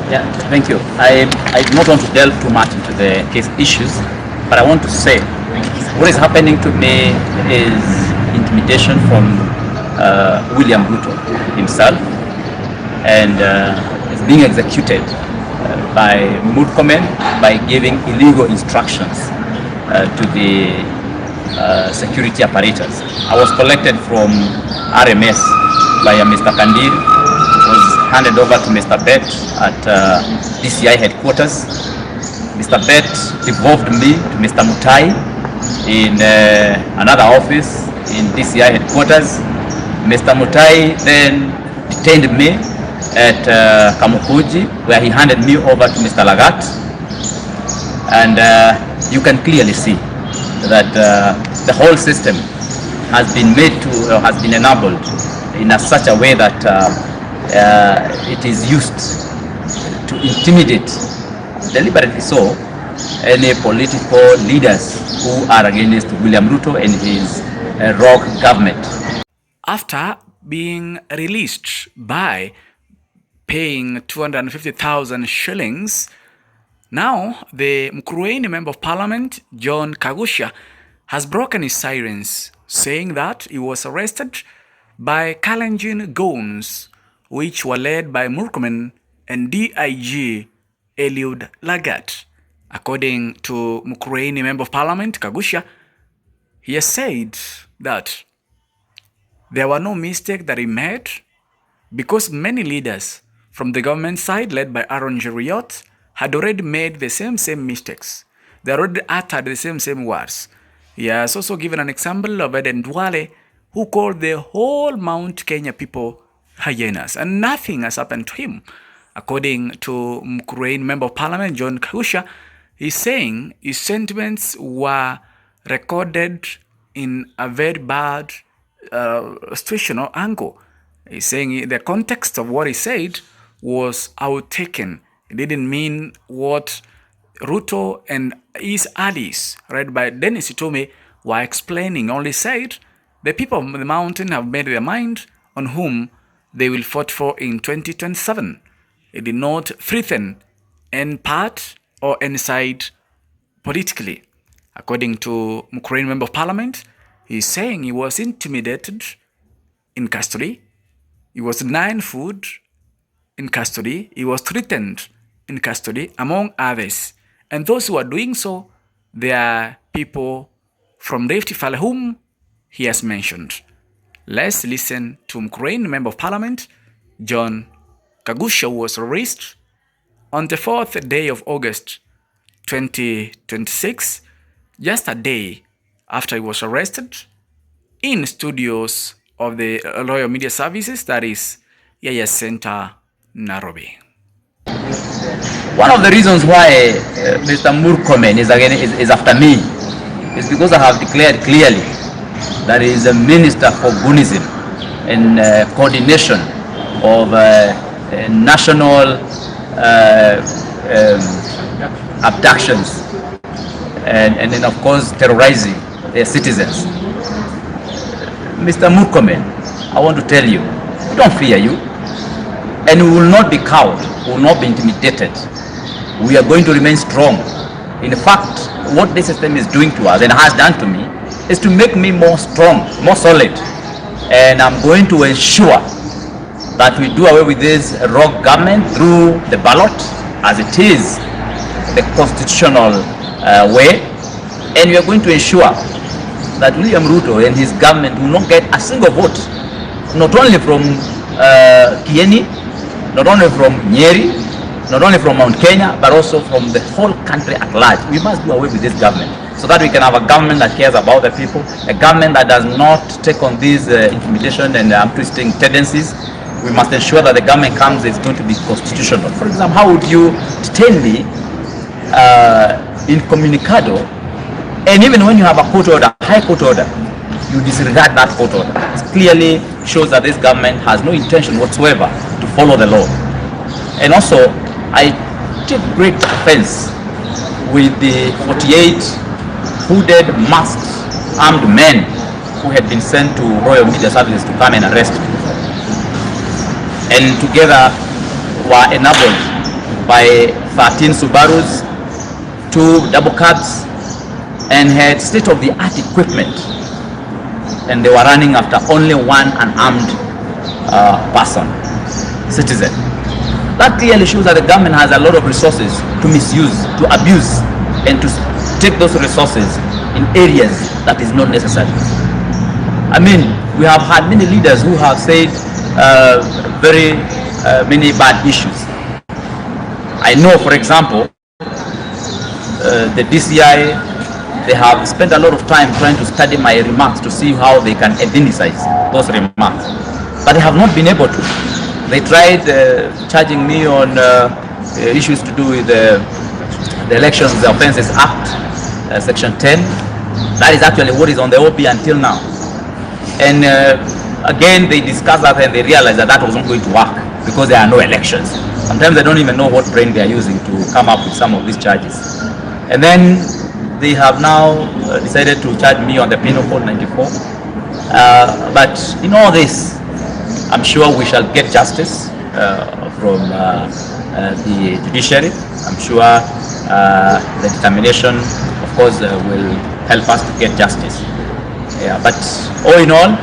Yeah, thank you. I do not want to delve too much into the case issues, but I want to say what is happening to me is intimidation from William Ruto himself, and is being executed by Murkomen by giving illegal instructions to the security apparatus. I was collected from RMS by Mr. Kandir, was handed over to Mr. Bet at DCI headquarters. Mr. Bet devolved me to Mr. Mutai in another office in DCI headquarters. Mr. Mutai then detained me at Kamukuji, where he handed me over to Mr. Lagat. And you can clearly see that the whole system has been made to, has been enabled in such a way that it is used to intimidate, deliberately so, any political leaders who are against William Ruto and his rogue government. After being released by paying 250,000 shillings, now the Mkurueni Member of Parliament, John Kagushia, has broken his silence, saying that he was arrested by Kalenjin Goons, which were led by Murkomen and DIG Eliud Lagat. According to Mkurueni Member of Parliament, Kagushia, he has said that there were no mistakes that he made because many leaders from the government side, led by Aaron Jeriot, had already made the same mistakes. They already uttered the same words. He has also given an example of Eden Duale, who called the whole Mount Kenya people hyenas, and nothing has happened to him. According to Mkurueni Member of Parliament, John Kagushia, he's saying his sentiments were recorded in a very bad situation or angle. He's saying the context of what he said was outtaken. It didn't mean what Ruto and his allies, read by Dennis Itome, were explaining. Only said the people of the mountain have made their mind on whom they will vote for in 2027. It did not threaten any part or any side politically. According to Mkurueni Member of Parliament, he's saying he was intimidated in custody, he was denied food in custody, he was threatened in custody, among others. And those who are doing so, they are people from Rift Valley whom he has mentioned. Let's listen to Mkurueni Member of Parliament, John Kagushia, who was arrested on the 4th day of August 2026, just a day after he was arrested, in studios of the Royal Media Services, that is Yaya Center, Nairobi. One of the reasons why Mr. Murkomen is after me is because I have declared clearly that he is a minister for Goonism and coordination of national abductions and then of course terrorizing their citizens. Mr. Murkomen, I want to tell you, we don't fear you, and we will not be cowed, we will not be intimidated. We are going to remain strong. In fact, what this system is doing to us and has done to me is to make me more strong, more solid. And I'm going to ensure that we do away with this rogue government through the ballot, as it is the constitutional way. And we are going to ensure that William Ruto and his government will not get a single vote, not only from Kieni, not only from Nyeri, not only from Mount Kenya, but also from the whole country at large. We must do away with this government so that we can have a government that cares about the people, a government that does not take on these intimidation and twisting tendencies. We must ensure that the government comes is going to be constitutional. For example, how would you detain me incommunicado, and even when you have a court order, high court order, you disregard that court order? It clearly shows that this government has no intention whatsoever to follow the law. And also, I take great offense with the 48 hooded, masked, armed men who had been sent to Royal Media Services to come and arrest me, and together were enabled by 13 Subarus, 2 double cabs, and had state-of-the-art equipment. And they were running after only one unarmed person, citizen. That clearly shows that the government has a lot of resources to misuse, to abuse, and to take those resources in areas that is not necessary. I mean, we have had many leaders who have said very many bad issues. I know, for example, the DCI, they have spent a lot of time trying to study my remarks to see how they can ethnicise those remarks, but they have not been able to. They tried charging me on issues to do with the Elections Offences Act, Section 10. That is actually what is on the OP until now. And again, they discussed that and they realized that that wasn't going to work because there are no elections. Sometimes they don't even know what brain they are using to come up with some of these charges. And then they have now decided to charge me on the Penal Code 94. But in all this, I'm sure we shall get justice from the judiciary. I'm sure the determination, of course, will help us to get justice. Yeah, but all in all,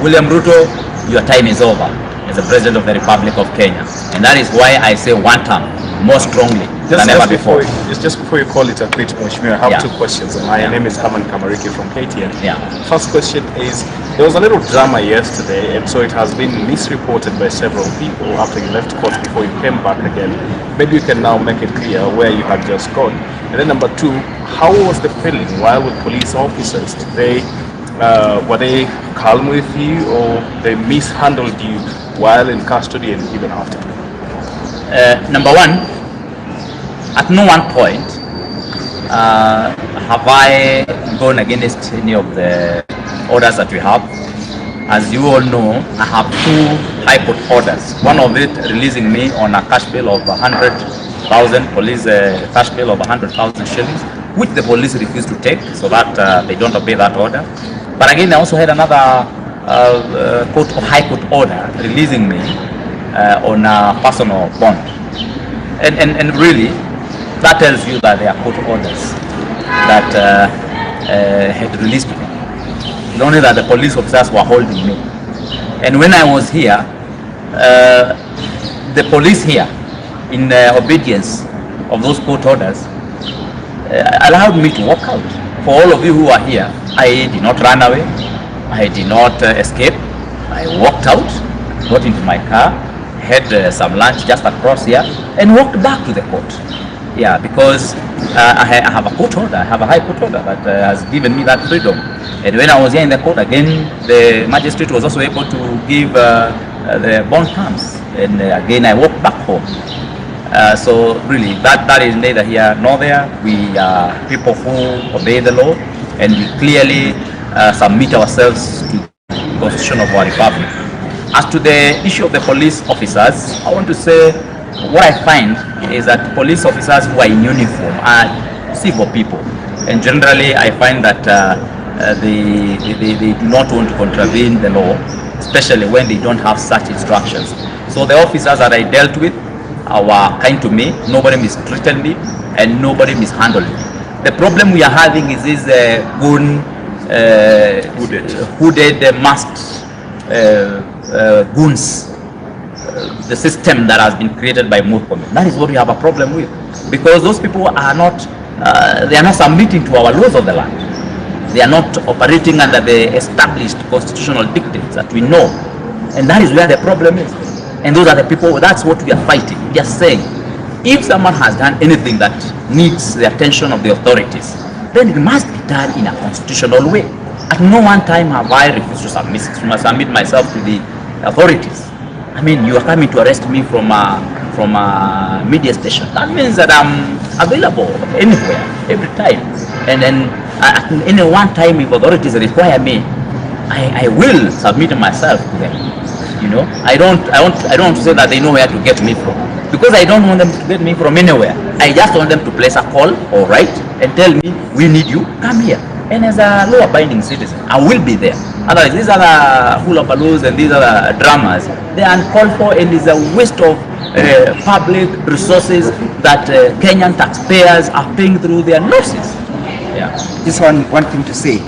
William Ruto, your time is over as the President of the Republic of Kenya. And that is why I say one term more strongly than ever before. Just before you call it a quit, Mheshimiwa, I have 2 questions. My name is Herman Kamariki from KTN. First question is, there was a little drama yesterday, and so it has been misreported by several people after you left court before you came back again. Maybe you can now make it clear where you had just gone. And then number 2, how was the feeling while with police officers? Were they calm with you, or they mishandled you while in custody and even after? Number 1, at no one point have I gone against any of the orders that we have. As you all know, I have 2 high court orders. One of it releasing me on a cash bill of 100,000, police cash bill of 100,000 shillings, which the police refused to take, so that they don't obey that order. But again, I also had another high court order releasing me on a personal bond. And really, that tells you that there are court orders that had released me. It's only that the police officers were holding me. And when I was here, the police here, in obedience of those court orders, allowed me to walk out. For all of you who are here, I did not run away. I did not escape. I walked out, got into my car, had some lunch just across here, and walked back to the court. Yeah, because I have a court order, I have a high court order that has given me that freedom. And when I was here in the court, again, the magistrate was also able to give the bond terms. And again, I walked back home. So really, that is neither here nor there. We are people who obey the law, and we clearly submit ourselves to the constitution of our republic. As to the issue of the police officers, I want to say what I find is that police officers who are in uniform are civil people, and generally I find that they do not want to contravene the law, especially when they don't have such instructions. So the officers that I dealt with were kind to me, nobody mistreated me, and nobody mishandled me. The problem we are having is this Goon hooded masked goons, the system that has been created by Murkomen. That is what we have a problem with, because those people are not submitting to our laws of the land. They are not operating under the established constitutional dictates that we know, and that is where the problem is. And those are the people, that's what we are fighting. We are saying, if someone has done anything that needs the attention of the authorities, then it must be done in a constitutional way. At no one time have I refused to submit myself to the authorities. I mean, you are coming to arrest me from a media station. That means that I'm available anywhere, every time. And then at any one time, if authorities require me, I will submit myself to them. You know, I don't want to say that they know where to get me from, because I don't want them to get me from anywhere. I just want them to place a call or write and tell me, we need you, come here. And as a law-abiding citizen, I will be there. Otherwise, these other hula baloos and these other dramas, they are uncalled for, and it's a waste of public resources that Kenyan taxpayers are paying through their noses. Just one thing to say.